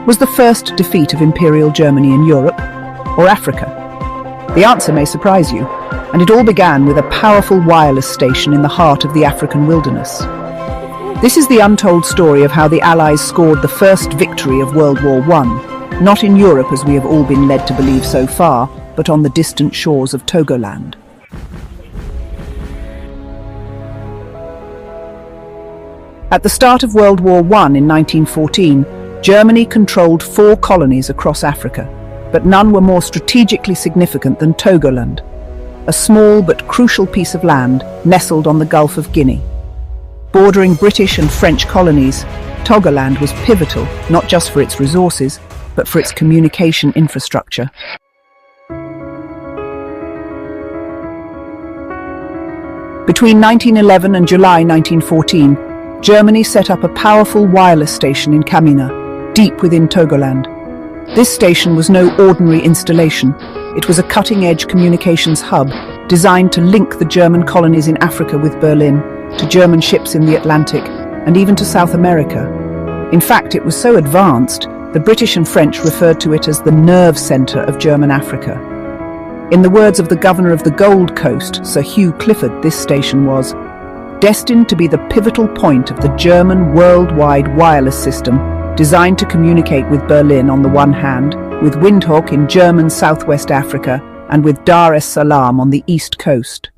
Was the first defeat of Imperial Germany in Europe or Africa? The answer may surprise you, and it all began with a powerful wireless station in the heart of the African wilderness. This is the untold story of how the Allies scored the first victory of World War I, not in Europe as we have all been led to believe so far, but on the distant shores of Togoland. At the start of World War I in 1914, Germany controlled 4 colonies across Africa, but none were more strategically significant than Togoland, a small but crucial piece of land nestled on the Gulf of Guinea. Bordering British and French colonies, Togoland was pivotal not just for its resources, but for its communication infrastructure. Between 1911 and July 1914, Germany set up a powerful wireless station in Kamina, deep within Togoland. This station was no ordinary installation. It was a cutting-edge communications hub designed to link the German colonies in Africa with Berlin, to German ships in the Atlantic, and even to South America. In fact, it was so advanced, the British and French referred to it as the nerve centre of German Africa. In the words of the governor of the Gold Coast, Sir Hugh Clifford, this station was destined to be the pivotal point of the German worldwide wireless system, designed to communicate with Berlin on the one hand, with Windhoek in German Southwest Africa, and with Dar es Salaam on the East Coast.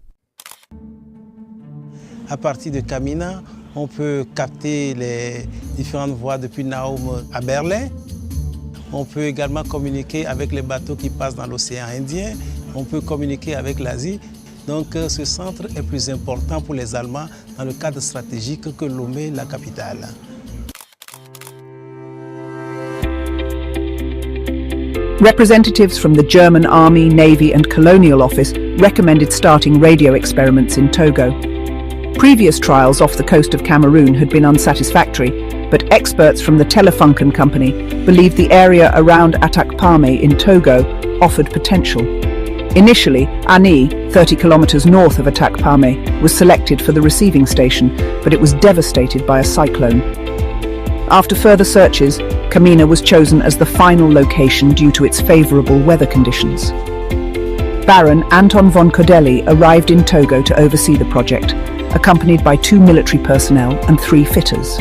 À partir de Kamina, on peut capter les différentes voies depuis Naoum à Berlin. On peut également communiquer avec les bateaux qui passent dans l'océan Indien. On peut communiquer avec l'Asie. Donc ce centre est plus important pour les Allemands dans le cadre stratégique que Lomé, la capitale. Representatives from the German Army, Navy and Colonial Office recommended starting radio experiments in Togo. Previous trials off the coast of Cameroon had been unsatisfactory, but experts from the Telefunken company believed the area around Atakpame in Togo offered potential. Initially, Ani, 30 kilometers north of Atakpame, was selected for the receiving station, but it was devastated by a cyclone. After further searches, Kamina was chosen as the final location due to its favorable weather conditions. Baron Anton von Kodelli arrived in Togo to oversee the project, accompanied by 2 military personnel and 3 fitters.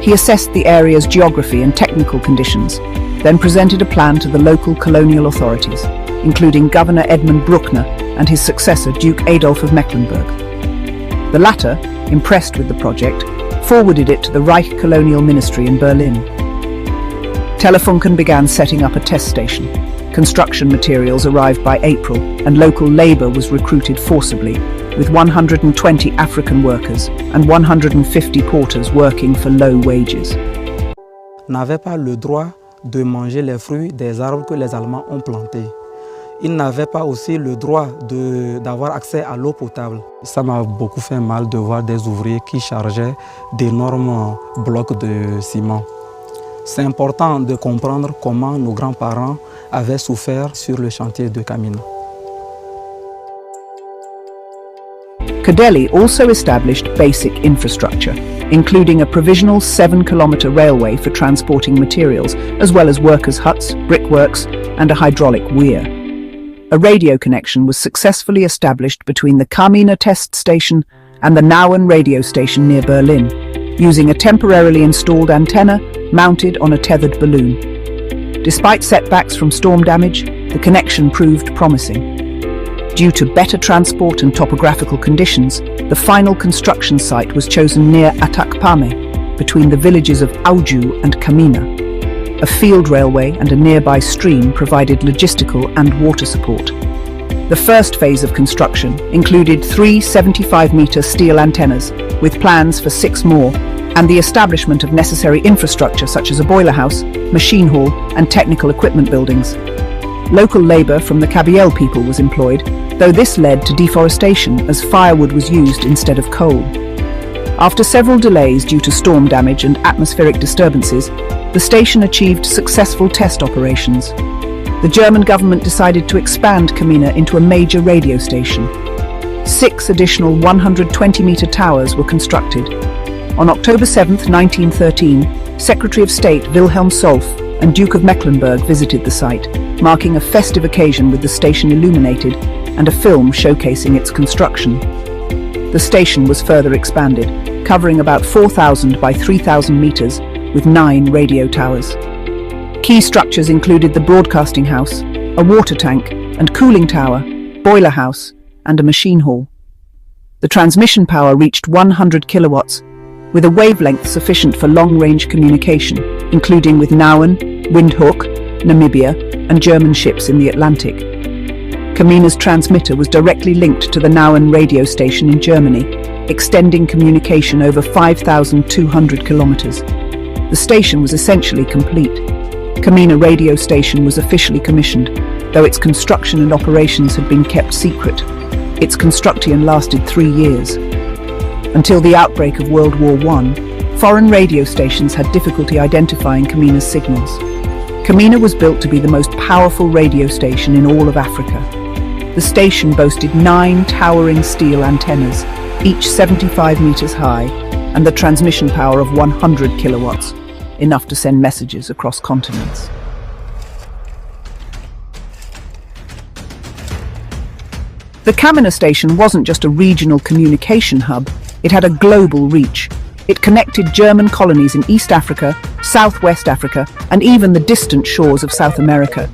He assessed the area's geography and technical conditions, then presented a plan to the local colonial authorities, including Governor Edmund Bruckner and his successor Duke Adolf of Mecklenburg. The latter, impressed with the project, forwarded it to the Reich Colonial Ministry in Berlin. Telefunken began setting up a test station. Construction materials arrived by April, and local labour was recruited forcibly, with 120 African workers and 150 porters working for low wages. N'avaient pas le droit de manger les fruits des arbres que les Allemands ont plantés. Ils n'avaient pas aussi le droit d'avoir accès à l'eau potable. Ça m'a beaucoup fait mal de voir des ouvriers qui chargeaient d'énormes blocs de ciment. C'est important de comprendre comment nos grands-parents avaient souffert sur le chantier de Kamina. Kodelli also established basic infrastructure, including a provisional 7-kilometre railway for transporting materials, as well as workers' huts, brickworks, and a hydraulic weir. A radio connection was successfully established between the Kamina test station and the Nauen radio station near Berlin, using a temporarily installed antenna mounted on a tethered balloon. Despite setbacks from storm damage, the connection proved promising. Due to better transport and topographical conditions, the final construction site was chosen near Atakpame, between the villages of Auju and Kamina. A field railway and a nearby stream provided logistical and water support. The first phase of construction included 3 75-metre steel antennas, with plans for 6 more, and the establishment of necessary infrastructure such as a boiler house, machine hall, and technical equipment buildings. Local labour from the Kabylie people was employed, though this led to deforestation as firewood was used instead of coal. After several delays due to storm damage and atmospheric disturbances, the station achieved successful test operations. The German government decided to expand Kamina into a major radio station. 6 additional 120-metre towers were constructed. On October 7, 1913, Secretary of State Wilhelm Solf and Duke of Mecklenburg visited the site, marking a festive occasion with the station illuminated and a film showcasing its construction. The station was further expanded, covering about 4,000 by 3,000 meters with 9 radio towers. Key structures included the broadcasting house, a water tank and cooling tower, boiler house, and a machine hall. The transmission power reached 100 kilowatts, with a wavelength sufficient for long-range communication, including with Nouwen, Windhoek, Namibia, and German ships in the Atlantic. Kamina's transmitter was directly linked to the Nouwen radio station in Germany, extending communication over 5,200 kilometers. The station was essentially complete. Kamina radio station was officially commissioned, though its construction and operations had been kept secret. Its construction lasted 3 years. Until the outbreak of World War I, foreign radio stations had difficulty identifying Kamina's signals. Kamina was built to be the most powerful radio station in all of Africa. The station boasted 9 towering steel antennas, each 75 meters high, and the transmission power of 100 kilowatts, enough to send messages across continents. The Kamina station wasn't just a regional communication hub, it had a global reach. It connected German colonies in East Africa, Southwest Africa, and even the distant shores of South America.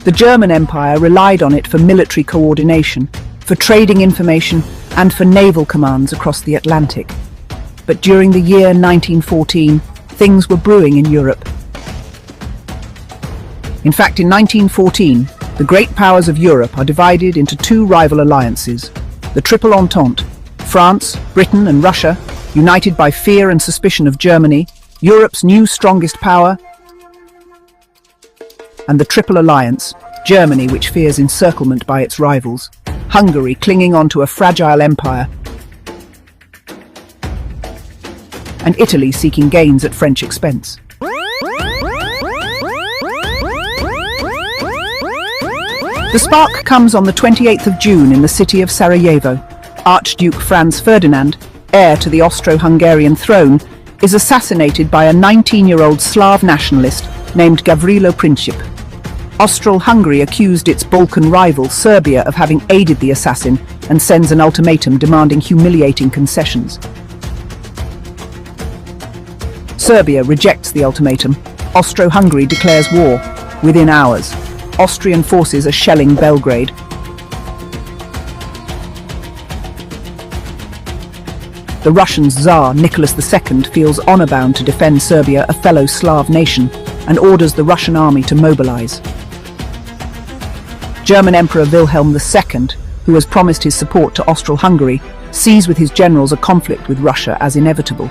The German Empire relied on it for military coordination, for trading information, and for naval commands across the Atlantic. But during the year 1914, things were brewing in Europe. In fact, in 1914, the great powers of Europe are divided into 2 rival alliances, the Triple Entente, France, Britain and Russia, united by fear and suspicion of Germany, Europe's new strongest power, and the Triple Alliance, Germany, which fears encirclement by its rivals, Hungary clinging on to a fragile empire, and Italy seeking gains at French expense. The spark comes on the 28th of June in the city of Sarajevo. Archduke Franz Ferdinand, heir to the Austro-Hungarian throne, is assassinated by a 19-year-old Slav nationalist named Gavrilo Princip. Austro-Hungary accused its Balkan rival Serbia of having aided the assassin and sends an ultimatum demanding humiliating concessions. Serbia rejects the ultimatum. Austro-Hungary declares war. Within hours, Austrian forces are shelling Belgrade. The Russian Tsar Nicholas II feels honor-bound to defend Serbia, a fellow Slav nation, and orders the Russian army to mobilize. German Emperor Wilhelm II, who has promised his support to Austro-Hungary, sees with his generals a conflict with Russia as inevitable,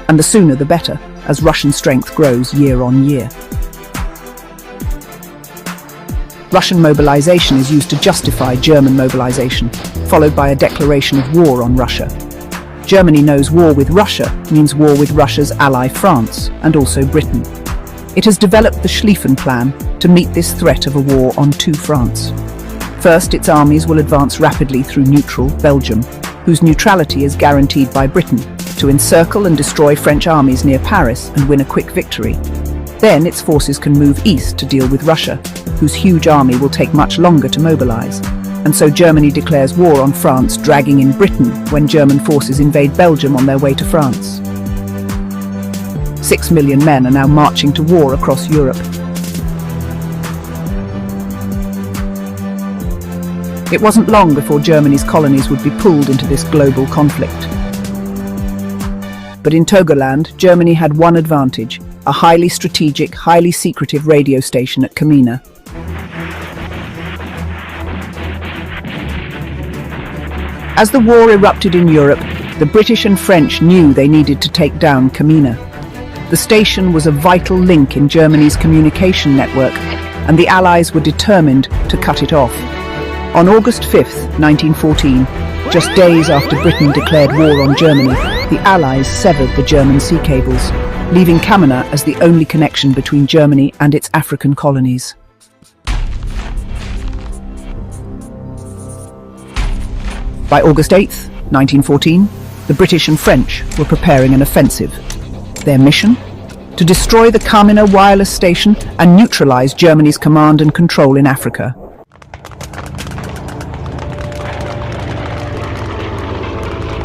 and the sooner the better, as Russian strength grows year on year. Russian mobilization is used to justify German mobilization, followed by a declaration of war on Russia. Germany knows war with Russia means war with Russia's ally France, and also Britain. It has developed the Schlieffen Plan to meet this threat of a war on 2 fronts. First, its armies will advance rapidly through neutral Belgium, whose neutrality is guaranteed by Britain, to encircle and destroy French armies near Paris and win a quick victory. Then its forces can move east to deal with Russia, whose huge army will take much longer to mobilize. And so Germany declares war on France, dragging in Britain when German forces invade Belgium on their way to France. 6 million men are now marching to war across Europe. It wasn't long before Germany's colonies would be pulled into this global conflict. But in Togoland, Germany had one advantage, a highly strategic, highly secretive radio station at Kamina. As the war erupted in Europe, the British and French knew they needed to take down Kamina. The station was a vital link in Germany's communication network, and the Allies were determined to cut it off. On August 5th, 1914, just days after Britain declared war on Germany, the Allies severed the German sea cables, leaving Kamina as the only connection between Germany and its African colonies. By August 8th, 1914, the British and French were preparing an offensive. Their mission? to destroy the Kamina wireless station and neutralize Germany's command and control in Africa.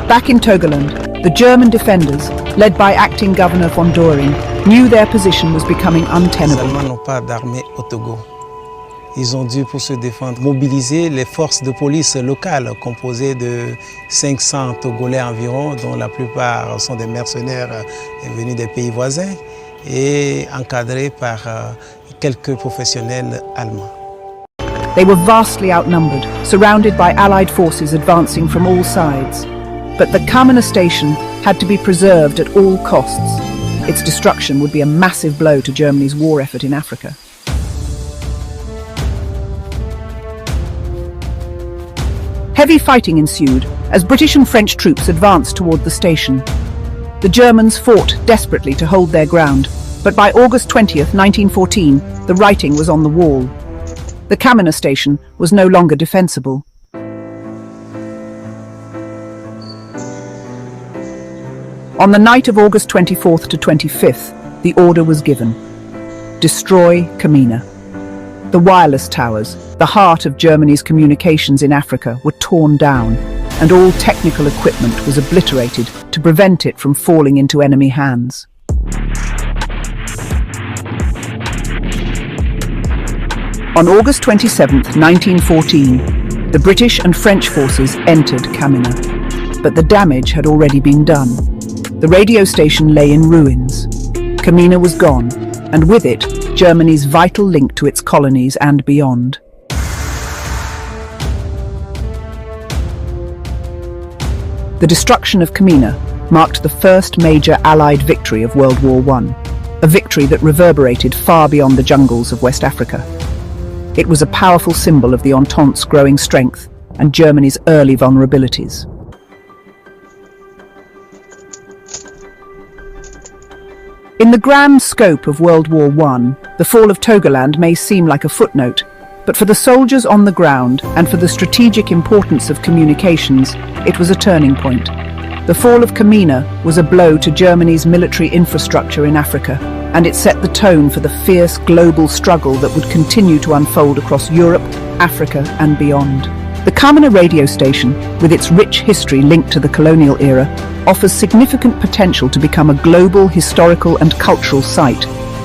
Back in Togoland, the German defenders, led by acting Governor von Doering, knew their position was becoming untenable. Les Allemands n'ont pas d'armée au Togo. Ils ont dû, pour se défendre, mobiliser les forces de police locales composées de 500 Togolais environ, dont la plupart sont des mercenaires venus des pays voisins et encadrés par quelques professionnels allemands. They were vastly outnumbered, surrounded by Allied forces advancing from all sides. But the Kamina station had to be preserved at all costs. Its destruction would be a massive blow to Germany's war effort in Africa. Heavy fighting ensued as British and French troops advanced toward the station. The Germans fought desperately to hold their ground, but by August 20th, 1914, the writing was on the wall. The Kamina station was no longer defensible. On the night of August 24th to 25th, the order was given. Destroy Kamina. The wireless towers, the heart of Germany's communications in Africa, were torn down, and all technical equipment was obliterated to prevent it from falling into enemy hands. On August 27th, 1914, the British and French forces entered Kamina, but the damage had already been done. The radio station lay in ruins. Kamina was gone, and with it, Germany's vital link to its colonies and beyond. The destruction of Kamina marked the first major Allied victory of World War I, a victory that reverberated far beyond the jungles of West Africa. It was a powerful symbol of the Entente's growing strength and Germany's early vulnerabilities. In the grand scope of World War I, the fall of Togoland may seem like a footnote, but for the soldiers on the ground and for the strategic importance of communications, it was a turning point. The fall of Kamina was a blow to Germany's military infrastructure in Africa, and it set the tone for the fierce global struggle that would continue to unfold across Europe, Africa, and beyond. The Kamina radio station, with its rich history linked to the colonial era, offers significant potential to become a global historical and cultural site,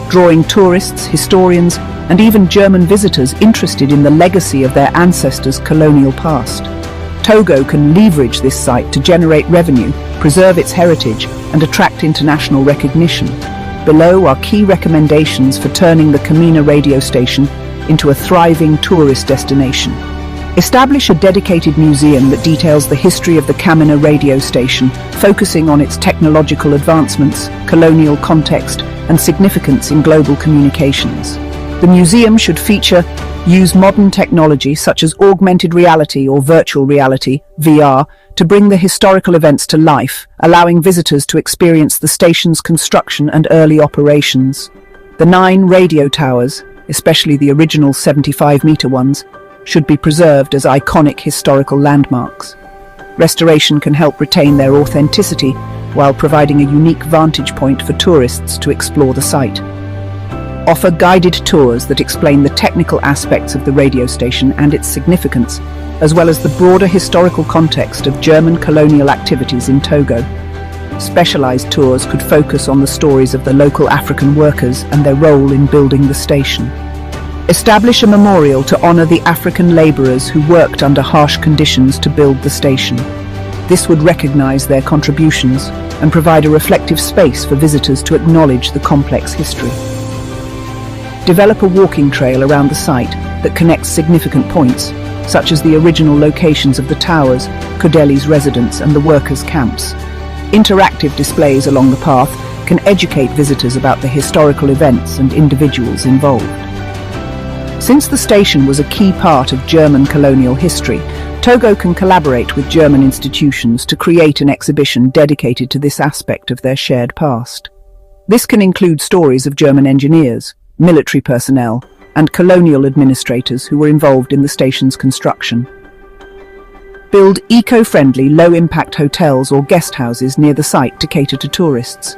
drawing tourists, historians, and even German visitors interested in the legacy of their ancestors' colonial past. Togo can leverage this site to generate revenue, preserve its heritage, and attract international recognition. Below are key recommendations for turning the Kamina radio station into a thriving tourist destination. Establish a dedicated museum that details the history of the Kamina radio station, focusing on its technological advancements, colonial context, and significance in global communications. The museum should use modern technology such as augmented reality or virtual reality, VR, to bring the historical events to life, allowing visitors to experience the station's construction and early operations. The 9 radio towers, especially the original 75-meter ones, should be preserved as iconic historical landmarks. Restoration can help retain their authenticity while providing a unique vantage point for tourists to explore the site. Offer guided tours that explain the technical aspects of the radio station and its significance, as well as the broader historical context of German colonial activities in Togo. Specialized tours could focus on the stories of the local African workers and their role in building the station. Establish a memorial to honor the African laborers who worked under harsh conditions to build the station. This would recognize their contributions and provide a reflective space for visitors to acknowledge the complex history. Develop a walking trail around the site that connects significant points, such as the original locations of the towers, Kodeli's residence, and the workers' camps. Interactive displays along the path can educate visitors about the historical events and individuals involved. Since the station was a key part of German colonial history, Togo can collaborate with German institutions to create an exhibition dedicated to this aspect of their shared past. This can include stories of German engineers, military personnel, and colonial administrators who were involved in the station's construction. Build eco-friendly, low-impact hotels or guest houses near the site to cater to tourists.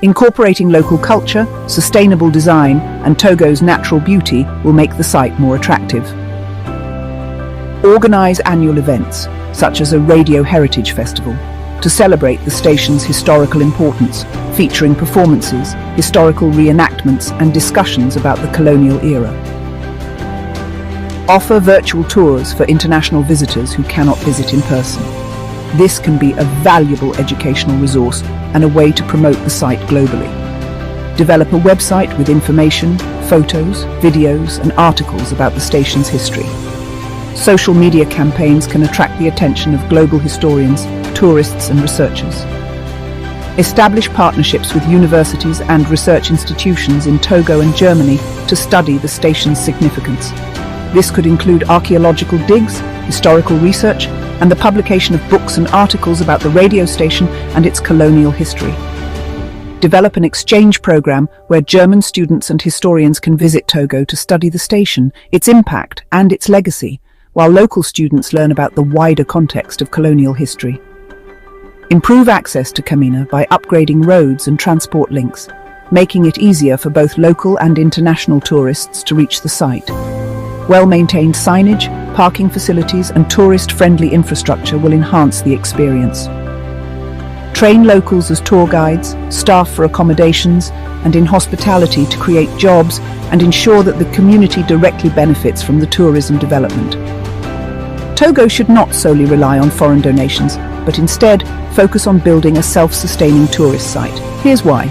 Incorporating local culture, sustainable design, and Togo's natural beauty will make the site more attractive. Organize annual events, such as a Radio Heritage Festival, to celebrate the station's historical importance, featuring performances, historical reenactments, and discussions about the colonial era. Offer virtual tours for international visitors who cannot visit in person. This can be a valuable educational resource and a way to promote the site globally. Develop a website with information, photos, videos, and articles about the station's history. Social media campaigns can attract the attention of global historians, tourists, and researchers. Establish partnerships with universities and research institutions in Togo and Germany to study the station's significance. This could include archaeological digs, historical research, and the publication of books and articles about the radio station and its colonial history. Develop an exchange program where German students and historians can visit Togo to study the station, its impact, and its legacy, while local students learn about the wider context of colonial history. Improve access to Kamina by upgrading roads and transport links, making it easier for both local and international tourists to reach the site. Well-maintained signage, parking facilities, and tourist-friendly infrastructure will enhance the experience. Train locals as tour guides, staff for accommodations, and in hospitality to create jobs and ensure that the community directly benefits from the tourism development. Togo should not solely rely on foreign donations, but instead focus on building a self-sustaining tourist site. Here's why.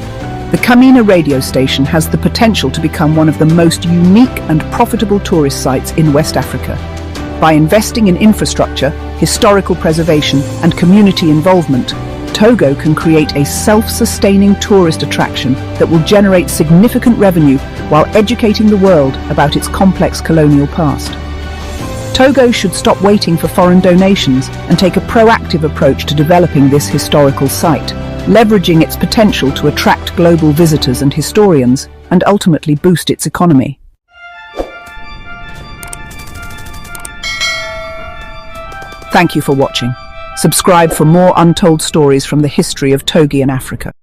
The Kamina radio station has the potential to become one of the most unique and profitable tourist sites in West Africa. By investing in infrastructure, historical preservation, and community involvement, Togo can create a self-sustaining tourist attraction that will generate significant revenue while educating the world about its complex colonial past. Togo should stop waiting for foreign donations and take a proactive approach to developing this historical site, leveraging its potential to attract global visitors and historians and ultimately boost its economy. Thank you for watching. Subscribe for more untold stories from the history of Togo and Africa.